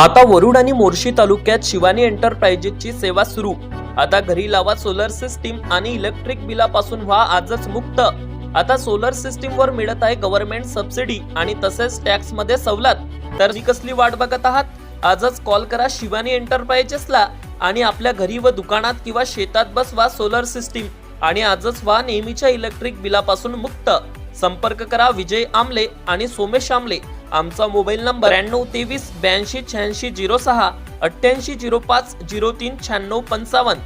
आता वरुड आणि मोर्शी तालुक्यात शिवानी एंटरप्राइजेसची सेवा सुरू। आता घरी लावा सोलर सिस्टीम आणि इलेक्ट्रिक बिलापासून व्हा आजच मुक्त। आता सोलर सिस्टीम वर मिळत आहे गव्हर्नमेंट सबसिडी आणि तसेच टॅक्स मध्ये सवलत। तर जी कसली वाट बघत आहात, आजच कॉल करा शिवानी एंटरप्राइजेसला आणि आपल्या घरी व दुकानात किंवा शेतात बसवा सोलर सिस्टीम आणि आजच व्हा नेहमीच्या इलेक्ट्रिक बिलापासून मुक्त। संपर्क करा विजय आमले आणि सोमेश आमले। आमचा मोबाईल नंबर 9323 82 86 06 88 05 03 96 55।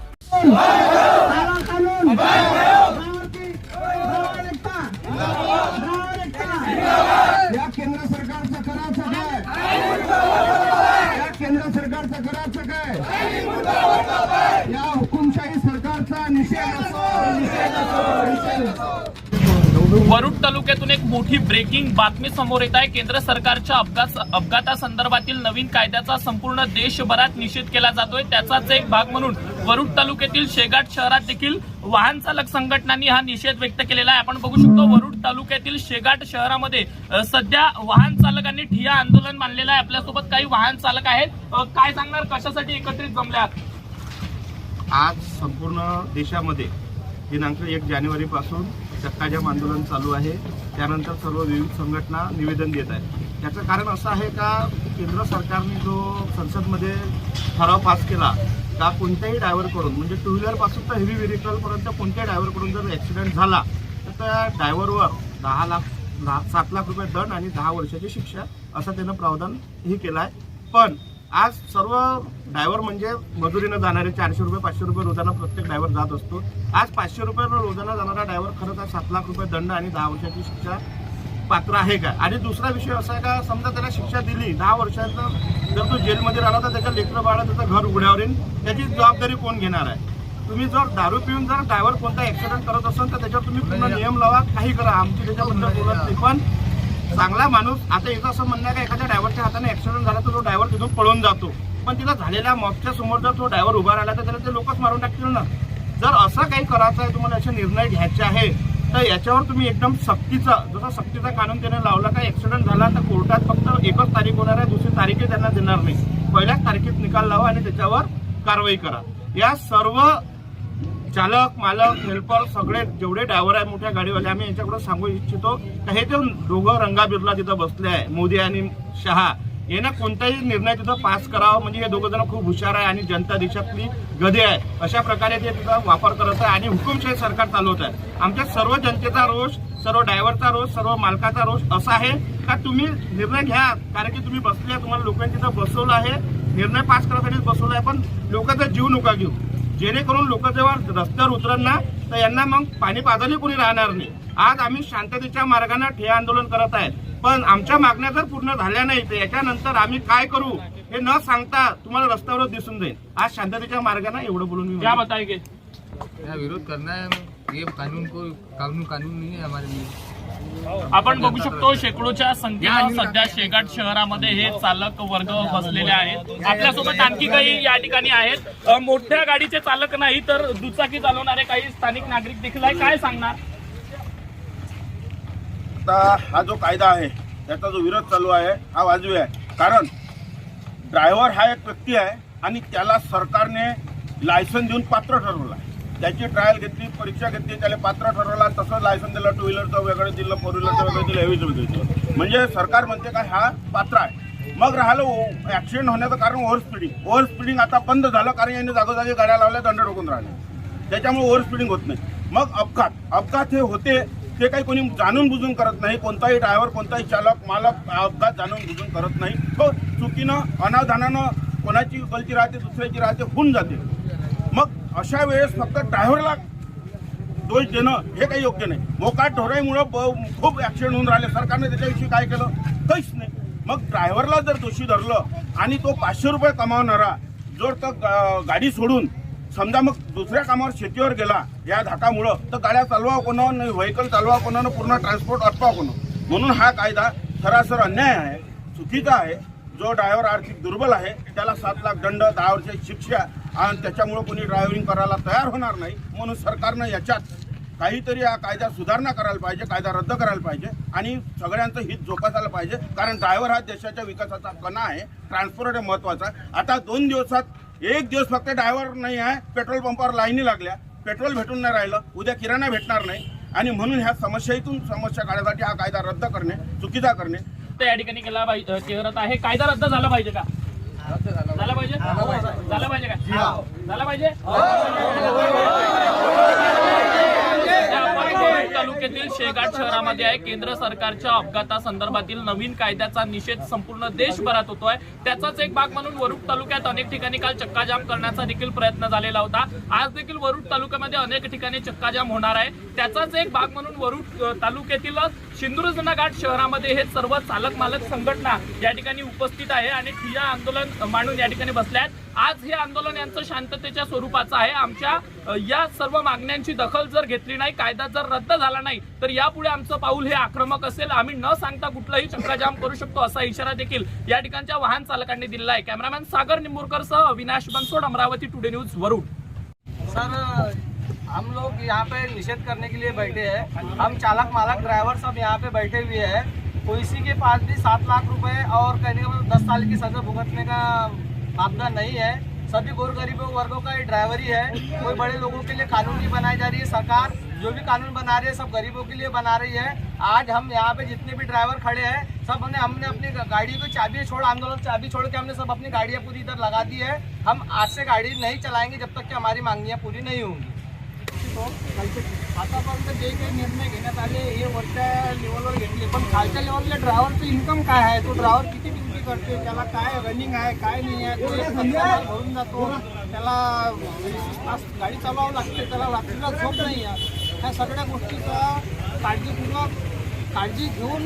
या केंद्र सरकारचं करायचं काय? या केंद्र सरकारचं करायचं काय? या हुकुमशाही सरकारचा निषेध असो। वरुड तालुक्यातून एक मोठी ब्रेकिंग बातमी समोर येत आहे। केंद्र सरकारच्या अपघातासंदर्भातील नवीन कायद्याचा संपूर्ण देशभरात निषेध केला जातोय। त्याचाच एक भाग म्हणून वरुड तालुक्यातील शेगाट शहरात देखील वाहन चालक संघटनांनी हा निषेध व्यक्त केलेला आहे। आपण बघू शकतो वरुड तालुक्यातील शेगाट शहरामध्ये सध्या वाहन चालकांनी ठिय्या आंदोलन मानलेलं आहे। आपल्यासोबत काही वाहन चालक आहेत, काय सांगणार, कशासाठी एकत्रित जमले आहात? आज संपूर्ण देशामध्ये दिनांक 1 जानेवारी पासून चक्काजाम आंदोलन चालू आहे। त्यानंतर सर्व विविध संघटना निवेदन देत आहेत। त्याचं कारण असं आहे का केंद्र सरकारने जो संसदमध्ये ठराव पास केला का कोणत्याही ड्रायव्हरकडून, म्हणजे टू व्हीलरपासून तर हेवी व्हेकलपर्यंत कोणत्याही ड्रायव्हरकडून जर ॲक्सिडेंट झाला तर त्या ड्रायव्हरवर 7 लाख रुपये दंड आणि 10 वर्षाची शिक्षा असं त्यानं प्रावधान हे केलं आहे। पण आज सर्व ड्रायव्हर म्हणजे मजुरीनं जाणारे 400 रुपये 500 रुपये रोजाना प्रत्येक ड्रायव्हर जात असतो। आज 500 रुपये रोजाना जाणारा ड्रायव्हर खरं तर 7 लाख रुपये दंड आणि 10 वर्षाची शिक्षा पात्र आहे का? आणि दुसरा विषय असा आहे का समजा त्याला शिक्षा दिली 10 वर्षांचा, जर तो जेलमध्ये राहिला तर त्याच्या लेकरं बाळा त्याचं घर उघड्यावर येईल, त्याची जबाबदारी कोण घेणार आहे? तुम्ही जर दारू पिऊन जर ड्रायव्हर कोणता ॲक्सिडेंट करत असाल तर त्याच्यावर तुम्ही पूर्ण नियम लावा, काही करा, आमची त्याच्याबद्दल बोलत नाही। पण चांगला माणूस, आता याचं असं म्हणणं आहे का एखाद्या ड्रायव्हरच्या हाताने ॲक्सिडेंट झाला तर तो ड्रायव्हर तिथून पळून जातो, पण तिला झालेल्या मॉबच्या समोर जर तो ड्रायव्हर उभा राहिला तर त्याला ते लोकच मारून टाकतील ना। जर असं काही करायचं आहे, तुम्हाला असे निर्णय घ्यायचे आहे तर याच्यावर तुम्ही एकदम सक्तीचा, जसा सक्तीचा कानून त्याने लावला का ॲक्सिडेंट झाला तर कोर्टात फक्त एकच तारीख होणार आहे, दुसरी तारीखही त्यांना देणार नाही। पहिल्याच तारखेत निकाल लावा आणि त्याच्यावर कारवाई करा। या सर्व चालक मालक हेल्पर सगळे जेवढे ड्रायव्हर आहे मोठ्या गाडीवाले, आम्ही याच्याकडे सांगू इच्छितो की हे जे दोघं रंगाबिरला तिथं बसले आहे, मोदी आणि शहा, यांना कोणताही निर्णय तिथं पास करावा, म्हणजे हे दोघं जण खूप हुशार आहे आणि जनता देशातली गधे आहे अशा प्रकारे ते तिथं वापर करत आहे आणि हुकुमशाही सरकार चालवत आहे। आमच्या सर्व जनतेचा रोष, सर्व ड्रायव्हरचा रोष, सर्व मालकाचा रोष असा आहे का तुम्ही निर्णय घ्या, कारण की तुम्ही बसले, तुम्हाला लोकांनी तिथं बसवलं आहे, निर्णय पास करण्यासाठीच बसवलं आहे, पण लोकांचा जीव नका घेऊ, जेणेकरून लोक जेव्हा रस्त्यावर उतरल ना तर यांना मग पाणी पाजायला कोणी राहणार नाही। आज आम्ही शांततेच्या मार्गाने ठिय्या आंदोलन करत आहे, पण आमच्या मागण्या जर पूर्ण झाल्या नाही तर याच्यानंतर आम्ही काय करू हे न सांगता तुम्हाला रस्त्यावरच दिसून जाईल। आज शांततेच्या मार्गाने एवढं बोलून मी क्या बताएंगे? विरोध करना है, ये कानून नहीं है हमारे लिए। आपण बघू शकतो शेकडोच्या संख्येनं सध्या शेगाट शहरामध्ये हे चालक वर्ग बसलेले आहेत। आपल्यासोबत आणखी काही या ठिकाणी आहेत, मोठ्या गाडीचे चालक नाही तर दुचाकी चालवणारे काही स्थानिक नागरिक देखील आहे, काय सांगणार? आता हा जो कायदा आहे त्याचा जो विरोध चालू आहे हा वाजवी आहे, कारण ड्रायव्हर हा एक व्यक्ती आहे आणि त्याला सरकारने लायसन देऊन पात्र ठरवलं आहे, त्याची ट्रायल घेतली, परीक्षा घेतली, त्याला पात्र ठरवलं आणि तसं लायसन दिलं, टू व्हीलरचं वेगळं दिलं, फोर व्हीलरचं वेगळं दिलं, हेवीचं वेगळं दिलं, म्हणजे सरकार म्हणते का हा पात्र आहे। मग राहिलं ॲक्सिडेंट होण्याचं कारण ओव्हर स्पीडिंग आता बंद झालं, कारण यांनी जागोजागी गाड्या लावल्या, दंड ठोकून राहिले, त्याच्यामुळे ओव्हर स्पीडिंग होत नाही। मग अपघात हे होते ते काही कोणी जाणून बुजून करत नाही, कोणताही ड्रायव्हर कोणताही चालक मालक अपघात जाणून बुजून करत नाही, तो चुकीनं अनावधानानं कोणाची गलती राहते, दुसऱ्याची राहते, होऊन जाते। मग अशा वेळेस फक्त ड्रायव्हरला दोष देणं हे काही योग्य नाही। मोकाट ढोराईमुळं खूप ॲक्सिडेंट होऊन राहिले, सरकारने त्याच्याविषयी काय केलं? काहीच नाही। मग ड्रायव्हरला जर दोषी धरलं आणि तो 500 रुपये कमावणारा जर तर गाडी सोडून समजा मग दुसऱ्या कामावर शेतीवर गेला या धाकामुळं, तर गाड्या चालवा कोणावर नाही, व्हेकल चालवा कोणानं, पूर्ण ट्रान्सपोर्ट अटवा कोण। म्हणून हा कायदा सरासर अन्याय आहे, चुकीचा आहे। जो ड्रायव्हर आर्थिक दुर्बल आहे त्याला 7 लाख दंड, 10 वर्षाची शिक्षा आणि त्याच्यामुळे कोणी ड्रायव्हिंग करायला तयार होणार नाही। म्हणून सरकारनं याच्यात काहीतरी या कायद्यात सुधारणा करायला पाहिजे, कायदा रद्द करायला पाहिजे आणि सगळ्यांचं हित जोपासायला पाहिजे. कारण ड्रायव्हर हा देशाच्या विकासाचा कणा आहे, ट्रान्सपोर्ट हे महत्त्वाचा आहे. आता 2 दिवसात एक दिवस फक्त ड्रायव्हर नाही आहे, पेट्रोल पंपावर लाईनी लागल्या, पेट्रोल भेटून नाही राहिलं, उद्या किराणा भेटणार नाही. आणि म्हणून ह्या समस्येतून समस्या काढण्यासाठी हा कायदा रद्द करणे, चुकीचा करणे तर या ठिकाणी केला पाहिजे करत आहे. कायदा रद्द झाला पाहिजे का? झाला पाहिजे झाला पाहिजे का? झाला पाहिजे. तालुक्यातील शेगाट शहरामध्ये आहे. केंद्र सरकारच्या अपघातासंदर्भातील नवीन कायद्याचा निषेध संपूर्ण देशभरात होतोय. त्याचाच एक भाग म्हणून वरुड तालुक्यात अनेक ठिकाणी काल चक्काजाम करण्याचा देखील प्रयत्न झालेला होता. आज देखील वरुड तालुक्यामध्ये अनेक ठिकाणी चक्काजाम होणार आहे. त्याचाच एक भाग म्हणून वरुड तालुक्यातील सिंधुदुर्ग घाट शहरामध्ये हे सर्व चालक मालक संघटना या ठिकाणी उपस्थित आहे आणि ठिय्या आंदोलन मांडून या ठिकाणी बसले आहेत. आज हे आंदोलन यांचं शांततेच्या स्वरूपाचं आहे. आमच्या या सर्व मागण्यांची दखल जर घेतली नाही, कायदा जर रद्द झाला नाही, तर यापुढे आमचं पाऊल हे आक्रमक असेल. आम्ही न सांगता कुठलाही चक्काजाम करू शकतो असा इशारा देखील या ठिकाणच्या वाहन चालकांनी दिला आहे. कॅमेरामॅन सागर निंबूरकरसह Avinash Bansod, Amravati today news, Warud. Sir, हम लोग यहाँ पे निषेध करने के लिए बैठे हैं. हम चालक मालक ड्राइवर सब यहाँ पे बैठे हुए हैं. किसी के पास भी 7 लाख रुपए और कहने का मतलब 10 साल की सजा भुगतने का प्रावधान नहीं है. सभी गरीबों वर्गों का ये ड्राइवरी है. कोई बड़े लोगों के लिए कानून नहीं बनाई जा रही है. सरकार जो भी कानून बना रही है सब गरीबों के लिए बना रही है. आज हम यहाँ पे जितने भी ड्राइवर खड़े हैं सब हमने अपनी गाड़ी को चाबी छोड़, आंदोलन चाबी छोड़ के हमने सब अपनी गाड़ियाँ पूरी इधर लगा दी है. हम आज से गाड़ी नहीं चलाएंगे जब तक कि हमारी मांगियाँ पूरी नहीं होंगी. आतापर्यंत जे काही निर्णय घेण्यात आले हे वरच्या लेवलवर घेतले, पण खालच्या लेवलला ड्रायव्हरचं इन्कम काय आहे, तो ड्रायव्हर किती ड्युटी करते, त्याला काय रनिंग आहे काय नाही आहे, तो भरून जातो, त्याला 20 तास गाडी चालवावं लागते, त्याला रात्रीला झोप नाही आहे. ह्या सगळ्या गोष्टीचा काळजी घेऊन